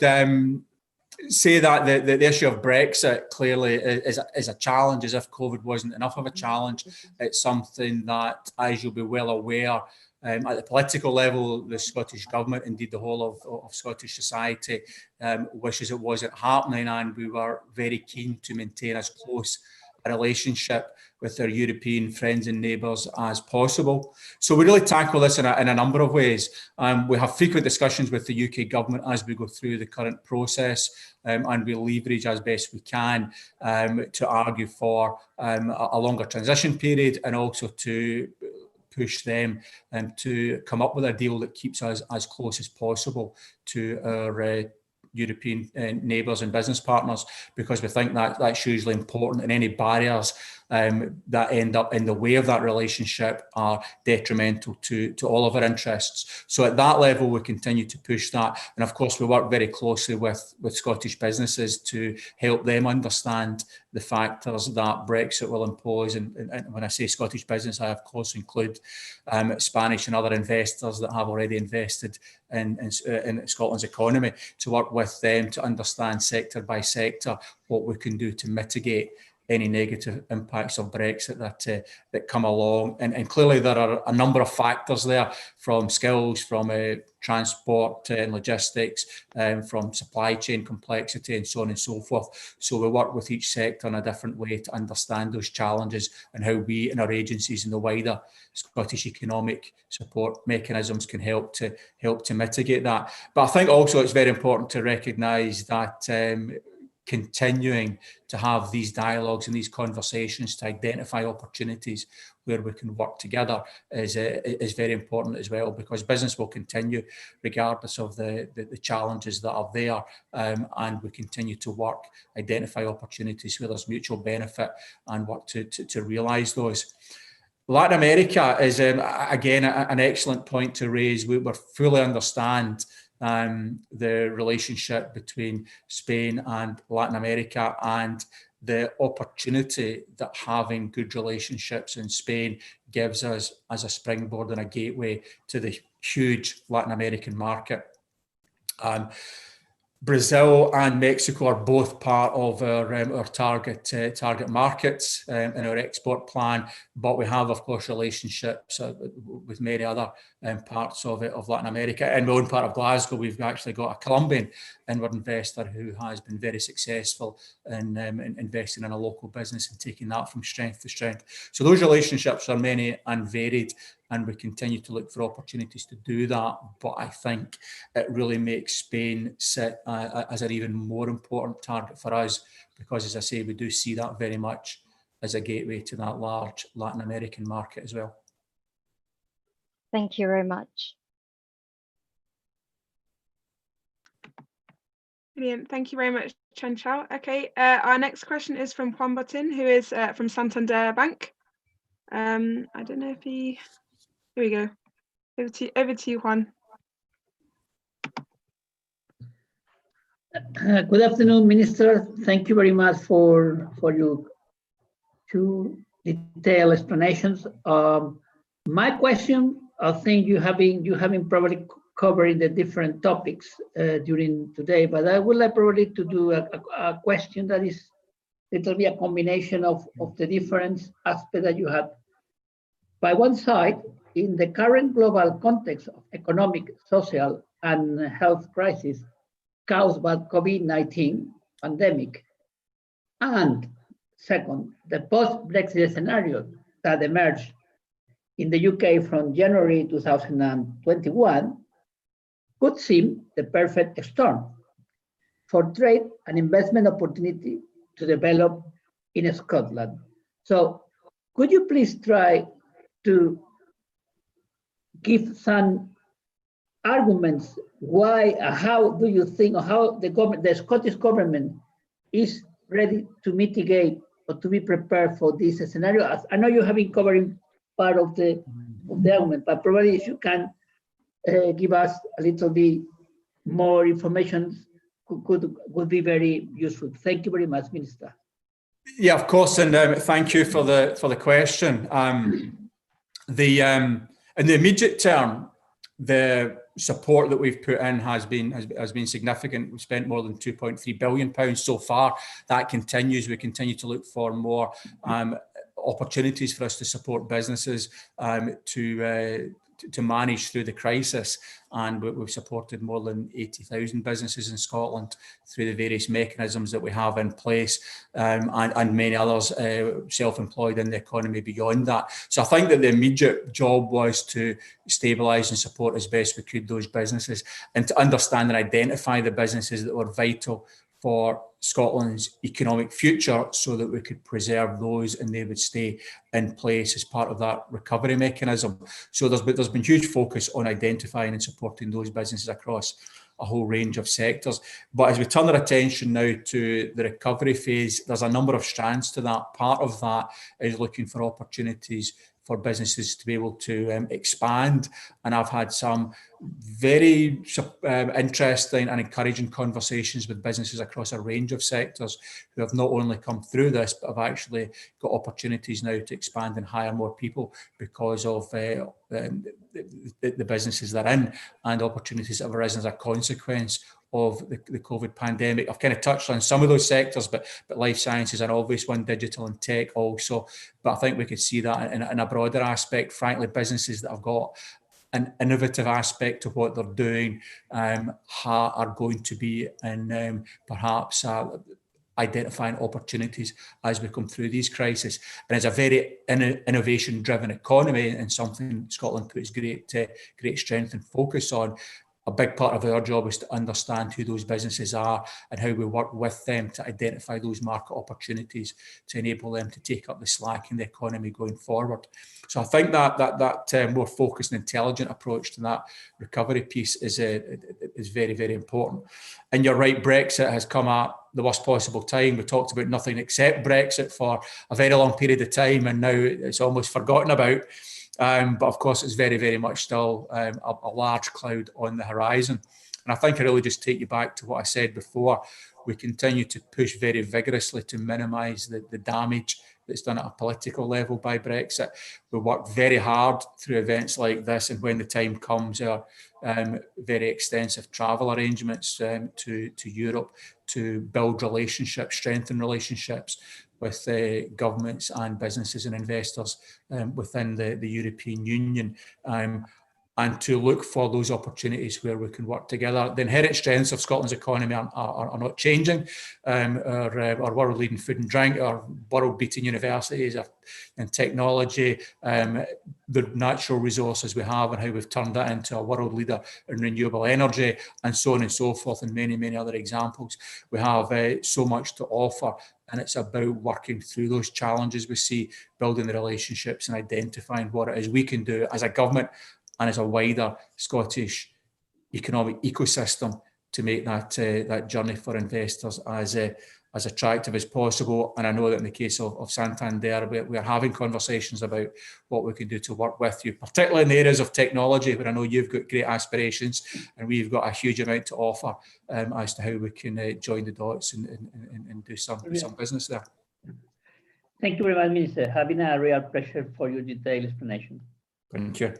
say that the issue of Brexit clearly is a challenge, as if COVID wasn't enough of a challenge. It's something that, as you'll be well aware, at the political level, the Scottish Government, indeed the whole of Scottish society, wishes it wasn't happening, and we were very keen to maintain as close a relationship with our European friends and neighbours as possible. So we really tackle this in a number of ways. We have frequent discussions with the UK Government as we go through the current process, and we leverage as best we can to argue for a longer transition period, and also to push them to come up with a deal that keeps us as close as possible to our European neighbours and business partners, because we think that that's hugely important, and any barriers that end up in the way of that relationship are detrimental to all of our interests. So at that level, we continue to push that. And of course, we work very closely with Scottish businesses to help them understand the factors that Brexit will impose. And when I say Scottish business, I of course include Spanish and other investors that have already invested in Scotland's economy, to work with them to understand sector by sector what we can do to mitigate any negative impacts of Brexit that come along. And clearly there are a number of factors there, from skills, from transport and logistics, from supply chain complexity, and so on and so forth. So we work with each sector in a different way to understand those challenges, and how we and our agencies and the wider Scottish economic support mechanisms can help to mitigate that. But I think also it's very important to recognise that continuing to have these dialogues and these conversations to identify opportunities where we can work together is very important as well, because business will continue regardless of the challenges that are there, and we continue to work, identify opportunities where there's mutual benefit, and work to realise those. Latin America is, again, an excellent point to raise. We fully understand the relationship between Spain and Latin America, and the opportunity that having good relationships in Spain gives us as a springboard and a gateway to the huge Latin American market. Brazil and Mexico are both part of our target markets in our export plan, but we have, of course, relationships with many other parts of Latin America. In my own part of Glasgow, we've actually got a Colombian inward investor who has been very successful in investing in a local business and taking that from strength to strength. So those relationships are many and varied, and we continue to look for opportunities to do that. But I think it really makes Spain sit as an even more important target for us, because, as I say, we do see that very much as a gateway to that large Latin American market as well. Thank you very much. Brilliant. Thank you very much, Chen Chao. Okay, our next question is from Juan Botin, who is from Santander Bank. I don't know if he... Here we go. Over to you, Juan. Good afternoon, Minister. Thank you very much for your two detailed explanations. My question, I think you have been probably covering the different topics during today, but I would like probably to do a question that is it'll be a combination of the different aspects that you had. By one side, in the current global context of economic, social, and health crisis caused by COVID-19 pandemic, and second, the post-Brexit scenario that emerged in the UK from January 2021 could seem the perfect storm for trade and investment opportunity to develop in Scotland. So could you please try to give some arguments why, how do you think, or how the Scottish government is ready to mitigate or to be prepared for this scenario? As I know you have been covering part of the argument, but probably if you can give us a little bit more information would be very useful. Thank you very much, Minister. Yeah, of course, and thank you for the question. In the immediate term, the support that we've put in has been significant. We've spent more than £2.3 billion so far. That continues. We continue to look for more opportunities for us to support businesses to manage through the crisis, and we've supported more than 80,000 businesses in Scotland through the various mechanisms that we have in place, and many others self-employed in the economy beyond that. So I think that the immediate job was to stabilise and support as best we could those businesses, and to understand and identify the businesses that were vital for Scotland's economic future, so that we could preserve those and they would stay in place as part of that recovery mechanism. So there's been huge focus on identifying and supporting those businesses across a whole range of sectors. But as we turn our attention now to the recovery phase, there's a number of strands to that. Part of that is looking for opportunities for businesses to be able to expand. And I've had some very interesting and encouraging conversations with businesses across a range of sectors who have not only come through this, but have actually got opportunities now to expand and hire more people because of the businesses they're in, and opportunities that have arisen as a consequence of the COVID pandemic. I've kind of touched on some of those sectors, but life science is an obvious one, digital and tech also. But I think we could see that in a broader aspect. Frankly, businesses that have got an innovative aspect to what they're doing are going to be in perhaps identifying opportunities as we come through these crises. And it's a very innovation-driven economy, and something Scotland puts great strength and focus on. A big part of our job is to understand who those businesses are and how we work with them to identify those market opportunities to enable them to take up the slack in the economy going forward. So I think that more focused and intelligent approach to that recovery piece is very, very important. And you're right, Brexit has come at the worst possible time. We talked about nothing except Brexit for a very long period of time, and now it's almost forgotten about. But of course, it's very, very much still a large cloud on the horizon. And I think I really just take you back to what I said before. We continue to push very vigorously to minimise the damage that's done at a political level by Brexit. We work very hard through events like this, and when the time comes, our very extensive travel arrangements to Europe to build relationships, strengthen relationships with governments and businesses and investors within the European Union, and to look for those opportunities where we can work together. The inherent strengths of Scotland's economy are not changing. Our world-leading food and drink, our world-beating universities, and technology, the natural resources we have and how we've turned that into a world leader in renewable energy, and so on and so forth, and many, many other examples. We have so much to offer, and it's about working through those challenges we see, building the relationships and identifying what it is we can do as a government and as a wider Scottish economic ecosystem to make that journey for investors as attractive as possible. And I know that in the case of Santander, we are having conversations about what we can do to work with you, particularly in the areas of technology, where I know you've got great aspirations and we've got a huge amount to offer as to how we can join the dots and do some business there. Thank you very much, Minister. Having a real pleasure for your detailed explanation. Thank you.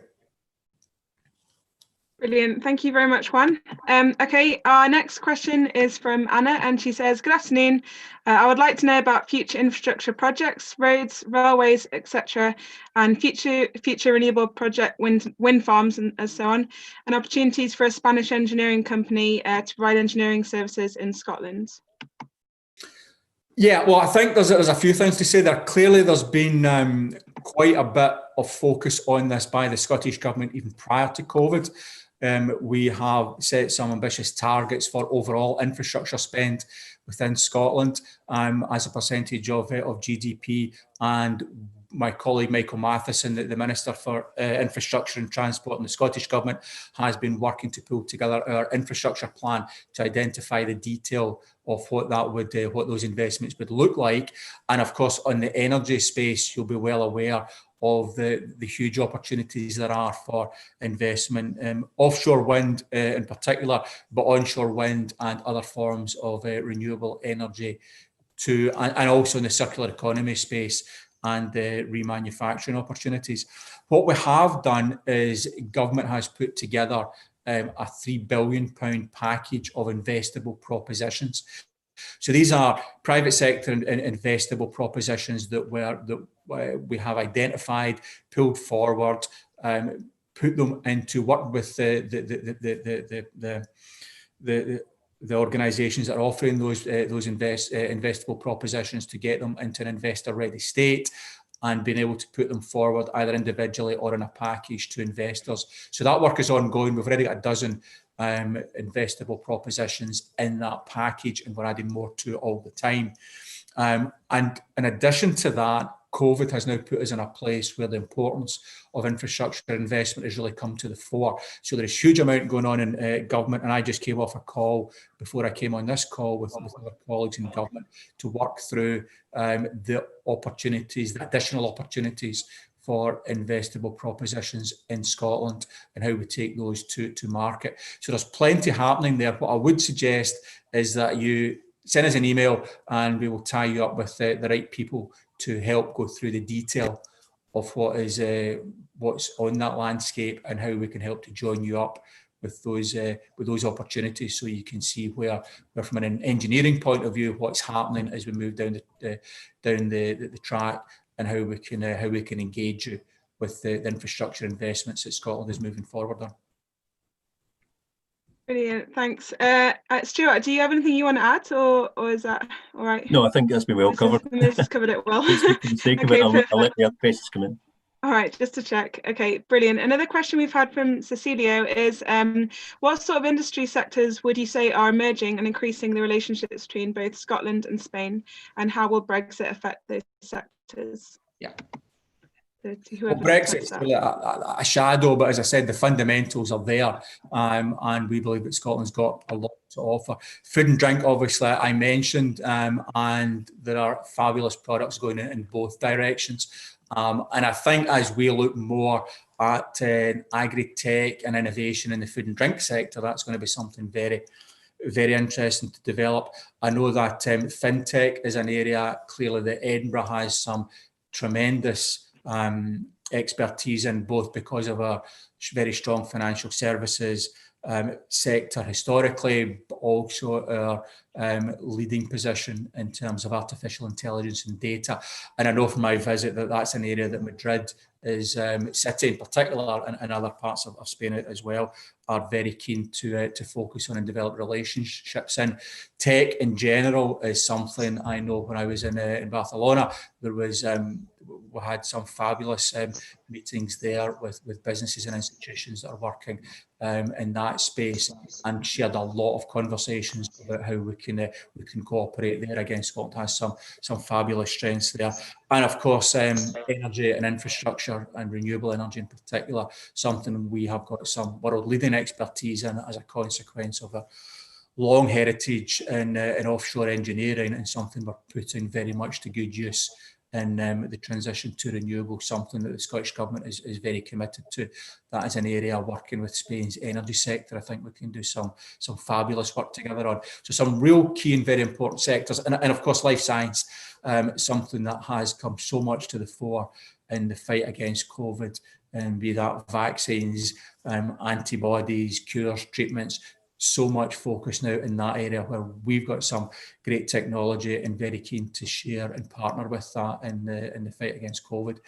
Brilliant. Thank you very much, Juan. Okay, our next question is from Anna, and she says, good afternoon. I would like to know about future infrastructure projects, roads, railways, etc., and future renewable project wind farms and so on, and opportunities for a Spanish engineering company to provide engineering services in Scotland. Yeah, well, I think there's a few things to say there. Clearly, there's been quite a bit of focus on this by the Scottish Government even prior to COVID. We have set some ambitious targets for overall infrastructure spend within Scotland as a percentage of GDP. And my colleague Michael Matheson, the Minister for Infrastructure and Transport in the Scottish Government, has been working to pull together our infrastructure plan to identify the detail of what those investments would look like. And of course, on the energy space, you'll be well aware of the huge opportunities there are for investment, offshore wind in particular, but onshore wind and other forms of renewable energy too, and also in the circular economy space and remanufacturing opportunities. What we have done is government has put together a £3 billion package of investable propositions. So these are private sector and investable propositions that we have identified, pulled forward, put them into work with the organisations that are offering those investable propositions to get them into an investor-ready state, and being able to put them forward either individually or in a package to investors. So that work is ongoing. We've already got a dozen investable propositions in that package, and we're adding more to it all the time. And in addition to that, COVID has now put us in a place where the importance of infrastructure investment has really come to the fore. So there's a huge amount going on in government, and I just came off a call before I came on this call with other colleagues in government to work through the opportunities, the additional opportunities for investable propositions in Scotland and how we take those to market. So there's plenty happening there. What I would suggest is that you send us an email and we will tie you up with the right people to help go through the detail of what's on that landscape and how we can help to join you up with those opportunities, so you can see where from an engineering point of view what's happening as we move down the track, and how we can engage you with the infrastructure investments that Scotland is moving forward on. Brilliant, thanks. Stuart, do you have anything you want to add, or is that all right? No, I think that's been well covered. This has covered it well. For the sake of it, I'll let the other questions come in. All right, just to check. Okay, brilliant. Another question we've had from Cecilio is, what sort of industry sectors would you say are emerging and increasing the relationships between both Scotland and Spain, and how will Brexit affect those sectors? Yeah. Well, Brexit's really a shadow, but as I said, the fundamentals are there, and we believe that Scotland's got a lot to offer. Food and drink, obviously, I mentioned, and there are fabulous products going in both directions. And I think as we look more at agri-tech and innovation in the food and drink sector, that's going to be something very, very interesting to develop. I know that fintech is an area clearly that Edinburgh has some tremendous expertise in, both because of our very strong financial services sector historically, but also our leading position in terms of artificial intelligence and data. And I know from my visit that that's an area that Madrid is, city in particular, and other parts of Spain as well, are very keen to focus on and develop relationships in. Tech in general is something I know when I was in Barcelona, there was we had some fabulous meetings there with businesses and institutions that are working in that space, and shared a lot of conversations about how we can cooperate there. Again, Scotland has some fabulous strengths there, and of course energy and infrastructure and renewable energy in particular, something we have got some world leading expertise in as a consequence of a long heritage in offshore engineering, and something we're putting very much to good use in the transition to renewable, something that the Scottish Government is very committed to. That is an area working with Spain's energy sector. I think we can do some fabulous work together on. So some real key and very important sectors. And of course, life science, something that has come so much to the fore in the fight against COVID, and be that vaccines, antibodies, cures, treatments. So much focus now in that area, where we've got some great technology and very keen to share and partner with that in the fight against COVID.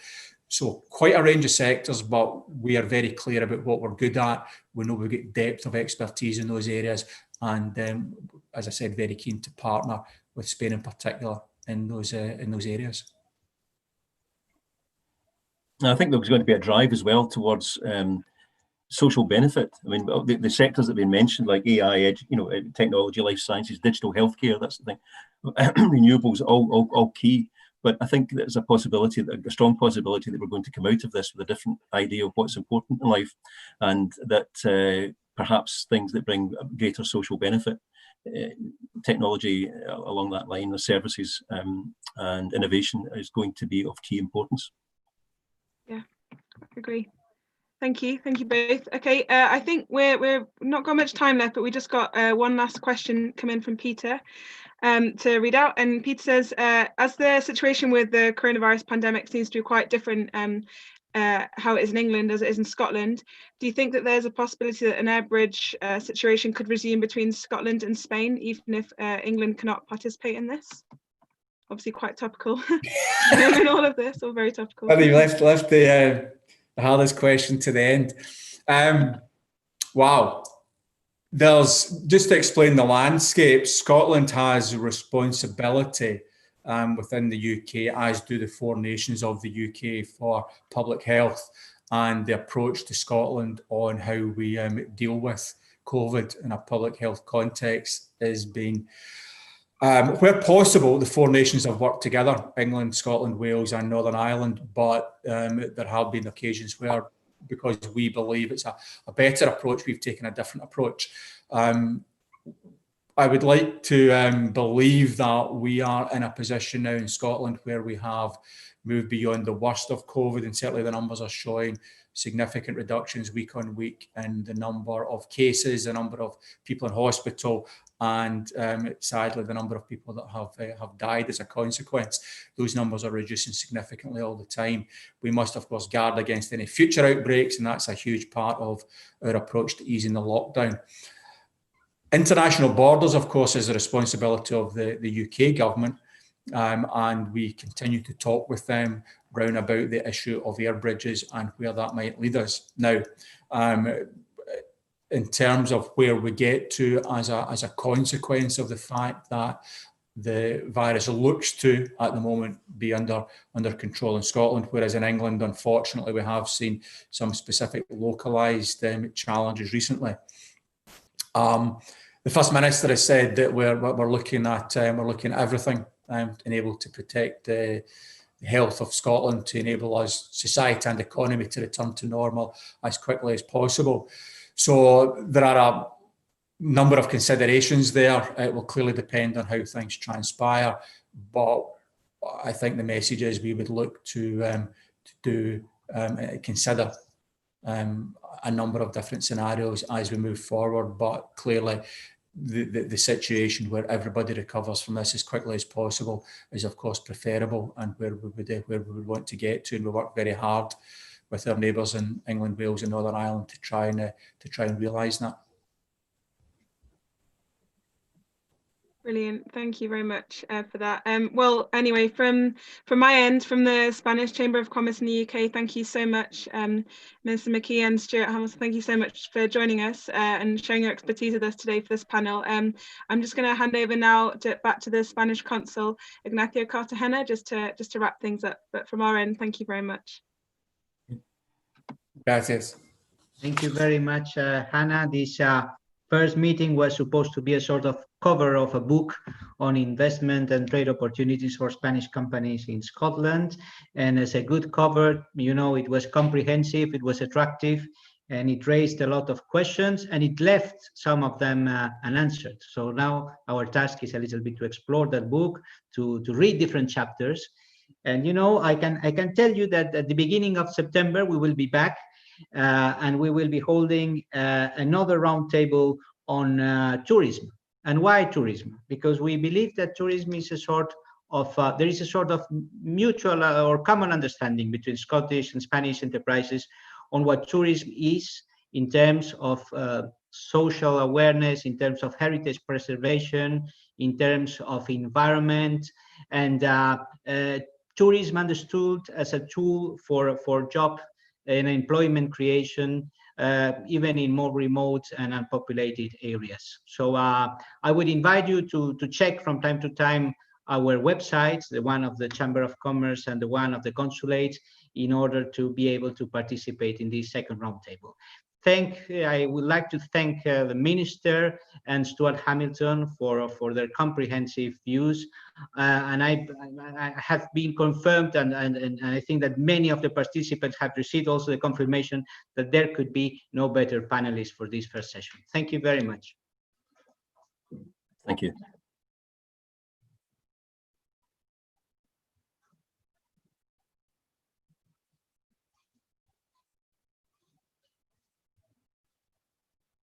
So quite a range of sectors, but we are very clear about what we're good at. We know we've got depth of expertise in those areas, and as I said, very keen to partner with Spain in particular in those areas. I think there's going to be a drive as well towards social benefit. I mean, the sectors that have been mentioned, like AI, technology, life sciences, digital healthcare, that's the thing. Renewables, all key. But I think there's a possibility, a strong possibility, that we're going to come out of this with a different idea of what's important in life, and that perhaps things that bring greater social benefit, technology along that line, the services and innovation is going to be of key importance. agree. Thank you both. Okay, I think we're not got much time left, but we just got one last question come in from Peter to read out. And Peter says, as the situation with the coronavirus pandemic seems to be quite different how it is in England as it is in Scotland, do you think that there's a possibility that an air bridge situation could resume between Scotland and Spain, even if England cannot participate in this? Obviously quite topical in all of this, all very topical. Well, you left the hardest question to the end. Wow. There's, just to explain the landscape, Scotland has a responsibility within the UK, as do the 4 nations of the UK, for public health and the approach to Scotland on how we deal with COVID in a public health context is being, where possible, the 4 nations have worked together, England, Scotland, Wales and Northern Ireland, but there have been occasions where, because we believe it's a better approach, we've taken a different approach. I would like to believe that we are in a position now in Scotland where we have moved beyond the worst of COVID, and certainly the numbers are showing significant reductions week on week in the number of cases, the number of people in hospital, and sadly the number of people that have died as a consequence. Those numbers are reducing significantly all the time. We must of course guard against any future outbreaks, and that's a huge part of our approach to easing the lockdown. International borders, of course, is the responsibility of the UK government, and we continue to talk with them round about the issue of air bridges and where that might lead us. Now, in terms of where we get to as a consequence of the fact that the virus looks to, at the moment, be under control in Scotland, whereas in England, unfortunately, we have seen some specific localised challenges recently. The First Minister has said that we're looking at everything to enable to protect the health of Scotland, to enable us, society and economy, to return to normal as quickly as possible. So there are a number of considerations there. It will clearly depend on how things transpire, but I think the message is we would look to consider a number of different scenarios as we move forward, but clearly the situation where everybody recovers from this as quickly as possible is of course preferable, and where we would want to get to, and we work very hard with our neighbours in England, Wales and Northern Ireland to try and realise that. Brilliant. Thank you very much for that. Well, anyway, from my end, from the Spanish Chamber of Commerce in the UK, thank you so much, Minister Mckee and Stuart Hamilton. Thank you so much for joining us and sharing your expertise with us today for this panel. I'm just going to hand over now back to the Spanish Consul, Ignacio Cartagena, just to wrap things up. But from our end, thank you very much. Gracias. Thank you very much, Hannah. This first meeting was supposed to be a sort of cover of a book on investment and trade opportunities for Spanish companies in Scotland. And as a good cover, you know, it was comprehensive, it was attractive, and it raised a lot of questions, and it left some of them unanswered. So now our task is a little bit to explore that book, to read different chapters. And, you know, I can tell you that at the beginning of September, we will be back and we will be holding another roundtable on tourism. And why tourism? Because we believe that tourism is a sort of, there is a sort of mutual or common understanding between Scottish and Spanish enterprises on what tourism is in terms of social awareness, in terms of heritage preservation, in terms of environment, and tourism understood as a tool for job and employment creation, even in more remote and unpopulated areas. So I would invite you to check from time to time our websites, the one of the Chamber of Commerce and the one of the Consulate, in order to be able to participate in this second roundtable. I would like to thank the Minister and Stuart Hamilton for their comprehensive views. And I have been confirmed, and I think that many of the participants have received also the confirmation that there could be no better panelists for this first session. Thank you very much. Thank you.